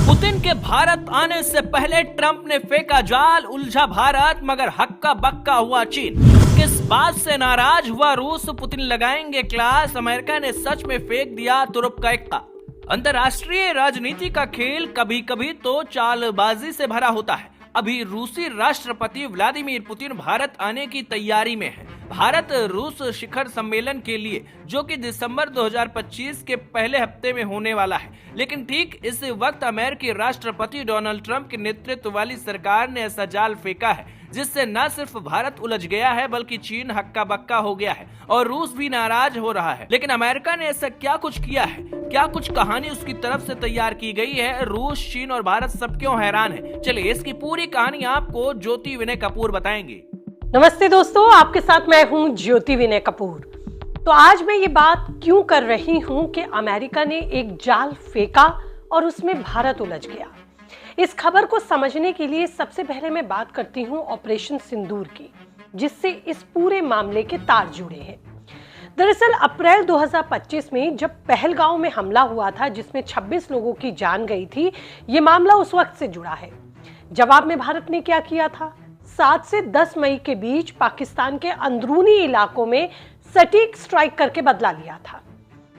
Putin के भारत आने से पहले ट्रंप ने फेंका जाल, उलझा भारत मगर हक्का बक्का हुआ चीन। किस बात से नाराज हुआ रूस, पुतिन लगाएंगे क्लास, अमेरिका ने सच में फेंक दिया तुरुप का इक्का। अंतरराष्ट्रीय राजनीति का खेल कभी कभी तो चालबाजी से भरा होता है। अभी रूसी राष्ट्रपति व्लादिमीर पुतिन भारत आने की तैयारी में है। भारत रूस शिखर सम्मेलन के लिए, जो कि दिसंबर 2025 के पहले हफ्ते में होने वाला है। लेकिन ठीक इस वक्त अमेरिकी राष्ट्रपति डोनाल्ड ट्रंप के नेतृत्व वाली सरकार ने ऐसा जाल फेंका है जिससे न सिर्फ भारत उलझ गया है बल्कि चीन हक्का बक्का हो गया है और रूस भी नाराज हो रहा है। लेकिन अमेरिका ने ऐसा क्या कुछ किया है, क्या कुछ कहानी उसकी तरफ से तैयार की गई है, रूस, चीन और भारत सब क्यों हैरान है? चलिए इसकी पूरी कहानी आपको ज्योति विनय कपूर बताएंगे। नमस्ते दोस्तों, आपके साथ मैं हूं ज्योति विनय कपूर। तो आज मैं ये बात क्यों कर रही हूं कि अमेरिका ने एक जाल फेंका और उसमें भारत उलझ गया। इस खबर को समझने के लिए सबसे पहले मैं बात करती हूं ऑपरेशन सिंदूर की, जिससे इस पूरे मामले के तार जुड़े हैं। दरअसल अप्रैल 2025 में जब पहलगांव में हमला हुआ था जिसमें 26 लोगों की जान गई थी, ये मामला उस वक्त से जुड़ा है। जवाब में भारत ने क्या किया था? 7 से 10 मई के बीच पाकिस्तान के अंदरूनी इलाकों में सटीक स्ट्राइक करके बदला लिया था।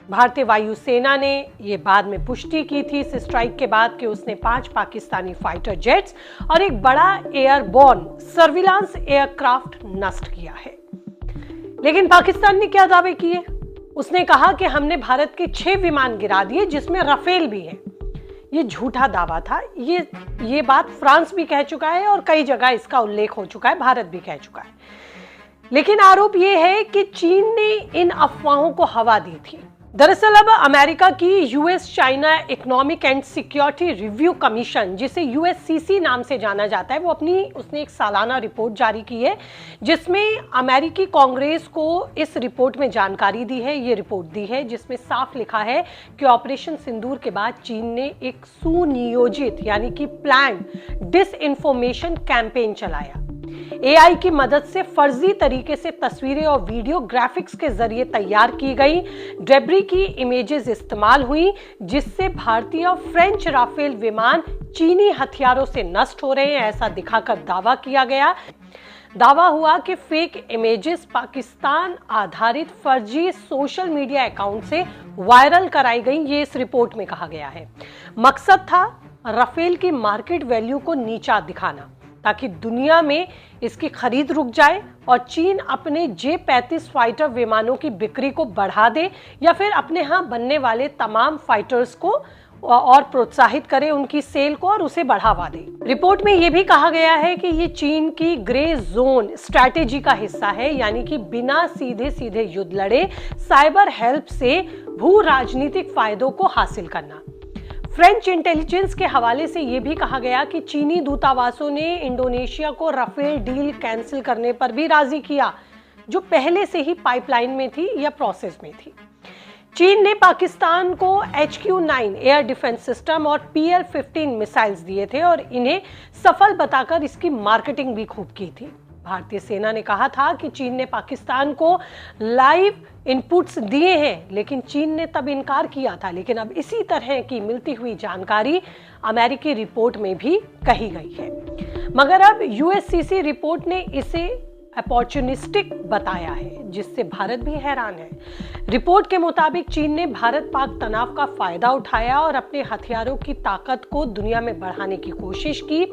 भारतीय वायुसेना ने यह बाद में पुष्टि की थी इस स्ट्राइक के बाद कि उसने 5 पाकिस्तानी फाइटर जेट्स और एक बड़ा एयरबोर्न सर्विलांस एयरक्राफ्ट नष्ट किया है। लेकिन पाकिस्तान ने क्या दावे किए? उसने कहा कि हमने भारत के 6 विमान गिरा दिए जिसमें राफेल भी है। ये झूठा दावा था। ये बात फ्रांस भी कह चुका है और कई जगह इसका उल्लेख हो चुका है, भारत भी कह चुका है। लेकिन आरोप ये है कि चीन ने इन अफवाहों को हवा दी थी। दरअसल अब अमेरिका की US China economic and security review commission, जिसे यूएससीसी नाम से जाना जाता है, उसने एक सालाना रिपोर्ट जारी की है जिसमें अमेरिकी कांग्रेस को इस रिपोर्ट में जानकारी दी है। ये रिपोर्ट दी है जिसमें साफ लिखा है कि ऑपरेशन सिंदूर के बाद चीन ने एक सुनियोजित यानी कि प्लान डिसइंफॉर्मेशन कैंपेन चलाया। एआई की मदद से फर्जी तरीके से तस्वीरें और वीडियो ग्राफिक्स के जरिए तैयार की गई डेब्री की इमेजेस इस्तेमाल हुई, जिससे भारतीय और फ्रेंच राफेल विमान चीनी हथियारों से नष्ट हो रहे हैं ऐसा दिखाकर दावा किया गया। दावा हुआ कि फेक इमेजेस पाकिस्तान आधारित फर्जी सोशल मीडिया अकाउंट से वायरल कराई गई, ये इस रिपोर्ट में कहा गया है। मकसद था राफेल की मार्केट वैल्यू को नीचा दिखाना ताकि दुनिया में इसकी खरीद रुक जाए और चीन अपने J-35 फाइटर विमानों की बिक्री को बढ़ा दे या फिर अपने यहाँ बनने वाले तमाम फाइटर्स को और प्रोत्साहित करे उनकी सेल को और उसे बढ़ावा दे। रिपोर्ट में यह भी कहा गया है कि ये चीन की ग्रे जोन स्ट्रैटेजी का हिस्सा है, यानी कि बिना सीधे सीधे युद्ध लड़े साइबर हेल्प से भू राजनीतिक फायदों को हासिल करना। फ्रेंच इंटेलिजेंस के हवाले से यह भी कहा गया कि चीनी दूतावासों ने इंडोनेशिया को राफेल डील कैंसिल करने पर भी राजी किया, जो पहले से ही पाइपलाइन में थी या प्रोसेस में थी। चीन ने पाकिस्तान को HQ-9 एयर डिफेंस सिस्टम और PL-15 मिसाइल्स दिए थे और इन्हें सफल बताकर इसकी मार्केटिंग भी खूब की थी। भारतीय सेना ने कहा था कि चीन ने पाकिस्तान को लाइव इनपुट्स दिए हैं, लेकिन चीन ने तब इनकार किया था। लेकिन अब इसी तरह की मिलती हुई जानकारी अमेरिकी रिपोर्ट में भी कही गई है, मगर अब यूएससीसी रिपोर्ट ने इसे अपॉर्चुनिस्टिक बताया है, जिससे भारत भी हैरान है। रिपोर्ट के मुताबिक चीन ने भारत पाक तनाव का फायदा उठाया और अपने हथियारों की ताकत को दुनिया में बढ़ाने की कोशिश की,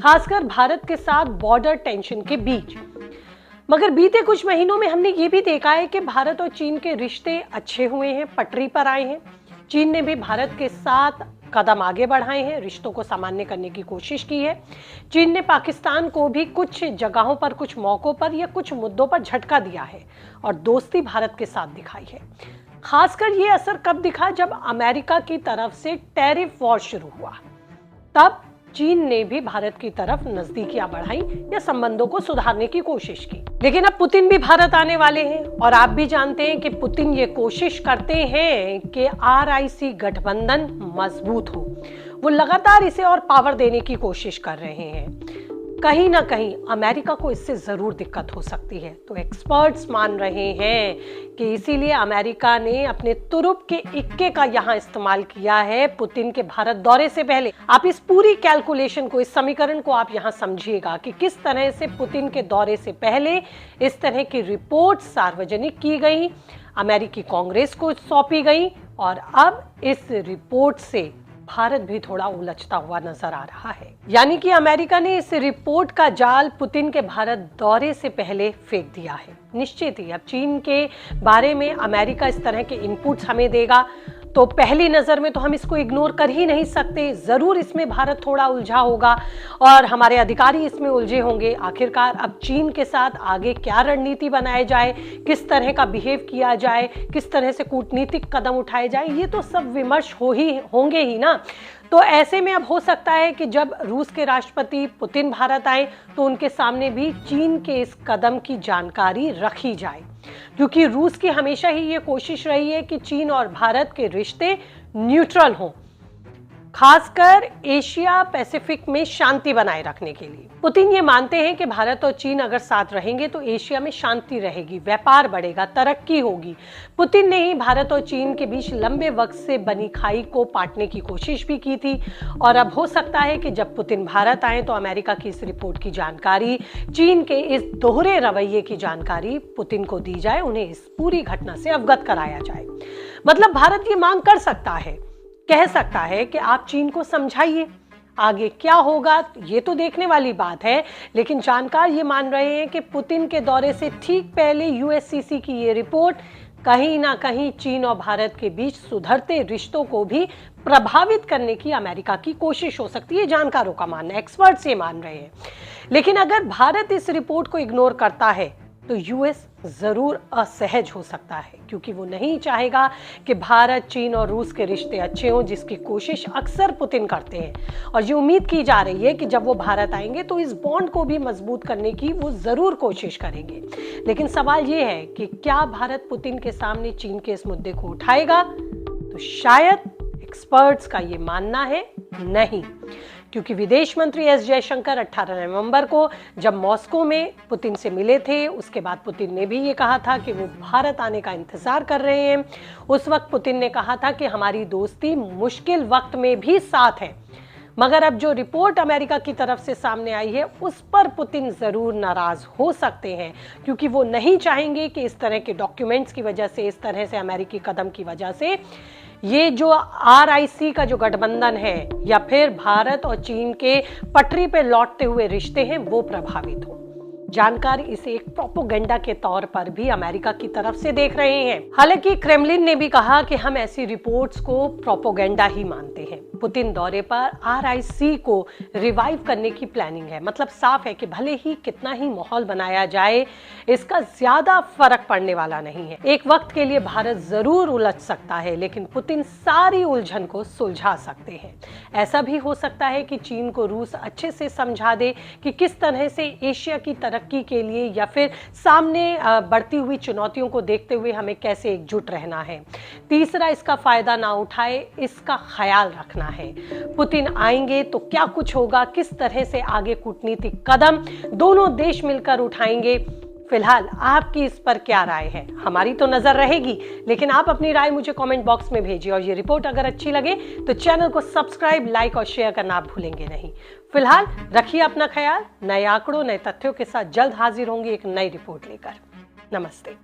खासकर भारत के साथ बॉर्डर टेंशन के बीच। मगर बीते कुछ महीनों में हमने ये भी देखा है कि भारत और चीन के रिश्ते अच्छे हुए हैं, पटरी पर आए हैं। चीन ने भी भारत के साथ कदम आगे बढ़ाए हैं, रिश्तों को सामान्य करने की कोशिश की है। चीन ने पाकिस्तान को भी कुछ जगहों पर, कुछ मौकों पर या कुछ मुद्दों पर झटका दिया है और दोस्ती भारत के साथ दिखाई है। खासकर ये असर कब दिखा? जब अमेरिका की तरफ से टैरिफ वॉर शुरू हुआ, तब चीन ने भी भारत की तरफ नजदीकियां बढ़ाई या संबंधों को सुधारने की कोशिश की। लेकिन अब पुतिन भी भारत आने वाले हैं और आप भी जानते हैं कि पुतिन ये कोशिश करते हैं कि RIC गठबंधन मजबूत हो। वो लगातार इसे और पावर देने की कोशिश कर रहे हैं। कहीं ना कहीं अमेरिका को इससे जरूर दिक्कत हो सकती है। तो एक्सपर्ट्स मान रहे हैं कि इसीलिए अमेरिका ने अपने तुरुप के इक्के का यहां इस्तेमाल किया है पुतिन के भारत दौरे से पहले। आप इस पूरी कैलकुलेशन को, इस समीकरण को आप यहां समझिएगा कि किस तरह से पुतिन के दौरे से पहले इस तरह की रिपोर्ट सार्वजनिक की गई, अमेरिकी कांग्रेस को सौंपी गई और अब इस रिपोर्ट से भारत भी थोड़ा उलझता हुआ नजर आ रहा है। यानी कि अमेरिका ने इस रिपोर्ट का जाल पुतिन के भारत दौरे से पहले फेंक दिया है। निश्चित ही अब चीन के बारे में अमेरिका इस तरह के इनपुट्स हमें देगा तो पहली नजर में तो हम इसको इग्नोर कर ही नहीं सकते। जरूर इसमें भारत थोड़ा उलझा होगा और हमारे अधिकारी इसमें उलझे होंगे। आखिरकार अब चीन के साथ आगे क्या रणनीति बनाई जाए, किस तरह का बिहेव किया जाए, किस तरह से कूटनीतिक कदम उठाए जाए, ये तो सब विमर्श होंगे ही ना। तो ऐसे में अब हो सकता है कि जब रूस के राष्ट्रपति पुतिन भारत आए तो उनके सामने भी चीन के इस कदम की जानकारी रखी जाए, क्योंकि रूस की हमेशा ही ये कोशिश रही है कि चीन और भारत के रिश्ते न्यूट्रल हों, खासकर एशिया पैसिफिक में शांति बनाए रखने के लिए। पुतिन ये मानते हैं कि भारत और चीन अगर साथ रहेंगे तो एशिया में शांति रहेगी, व्यापार बढ़ेगा, तरक्की होगी। पुतिन ने ही भारत और चीन के बीच लंबे वक्त से बनी खाई को पाटने की कोशिश भी की थी और अब हो सकता है कि जब पुतिन भारत आए तो अमेरिका की इस रिपोर्ट की जानकारी, चीन के इस दोहरे रवैये की जानकारी पुतिन को दी जाए, उन्हें इस पूरी घटना से अवगत कराया जाए। मतलब भारत ये मांग कर सकता है, कह सकता है कि आप चीन को समझाइए, आगे क्या होगा ये तो देखने वाली बात है। लेकिन जानकार ये मान रहे हैं कि पुतिन के दौरे से ठीक पहले यूएससीसी की ये रिपोर्ट कहीं ना कहीं चीन और भारत के बीच सुधरते रिश्तों को भी प्रभावित करने की अमेरिका की कोशिश हो सकती है। जानकारों का मानना है, एक्सपर्ट्स ये मान रहे हैं। लेकिन अगर भारत इस रिपोर्ट को इग्नोर करता है तो यूएस जरूर असहज हो सकता है, क्योंकि वो नहीं चाहेगा कि भारत, चीन और रूस के रिश्ते अच्छे हों, जिसकी कोशिश अक्सर पुतिन करते हैं। और ये उम्मीद की जा रही है कि जब वो भारत आएंगे तो इस बॉन्ड को भी मजबूत करने की वो जरूर कोशिश करेंगे। लेकिन सवाल ये है कि क्या भारत पुतिन के सामने चीन के इस मुद्दे को उठाएगा? तो शायद एक्सपर्ट्स का ये मानना है नहीं, क्योंकि विदेश मंत्री एस जयशंकर 18 नवंबर को जब मॉस्को में पुतिन से मिले थे, उसके बाद पुतिन ने भी ये कहा था कि वो भारत आने का इंतजार कर रहे हैं। उस वक्त पुतिन ने कहा था कि हमारी दोस्ती मुश्किल वक्त में भी साथ है। मगर अब जो रिपोर्ट अमेरिका की तरफ से सामने आई है उस पर पुतिन जरूर नाराज हो सकते हैं, क्योंकि वो नहीं चाहेंगे कि इस तरह के डॉक्यूमेंट्स की वजह से, इस तरह से अमेरिकी कदम की वजह से ये जो RIC का जो गठबंधन है या फिर भारत और चीन के पटरी पे लौटते हुए रिश्ते हैं वो प्रभावित हो। जानकार इसे एक प्रोपोगेंडा के तौर पर भी अमेरिका की तरफ से देख रहे हैं। हालांकि क्रेमलिन ने भी कहा कि हम ऐसी रिपोर्ट्स को प्रोपोगेंडा ही मानते हैं। पुतिन दौरे पर RIC को रिवाइव करने की प्लानिंग है। मतलब साफ है कि भले ही कितना ही माहौल बनाया जाए, इसका ज्यादा फर्क पड़ने वाला नहीं है। एक वक्त के लिए भारत जरूर उलझ सकता है, लेकिन पुतिन सारी उलझन को सुलझा सकते हैं। ऐसा भी हो सकता है कि चीन को रूस अच्छे से समझा दे कि किस तरह से एशिया की तरक्की के लिए या फिर सामने बढ़ती हुई चुनौतियों को देखते हुए हमें कैसे एकजुट रहना है। तीसरा, इसका फायदा ना उठाए, इसका ख्याल रखना है। पुतिन आएंगे तो क्या कुछ होगा, किस तरह से आगे कूटनीतिक कदम दोनों देश मिलकर उठाएंगे। फिलहाल आपकी इस पर क्या राय है? हमारी तो नजर रहेगी, लेकिन आप अपनी राय मुझे कमेंट बॉक्स में भेजिए। और ये रिपोर्ट अगर अच्छी लगे तो चैनल को सब्सक्राइब, लाइक और शेयर करना आप भूलेंगे नहीं। फिलहाल रखिए अपना ख्याल। नए आंकड़ों, नए तथ्यों के साथ जल्द हाजिर होंगे एक नई रिपोर्ट लेकर। नमस्ते।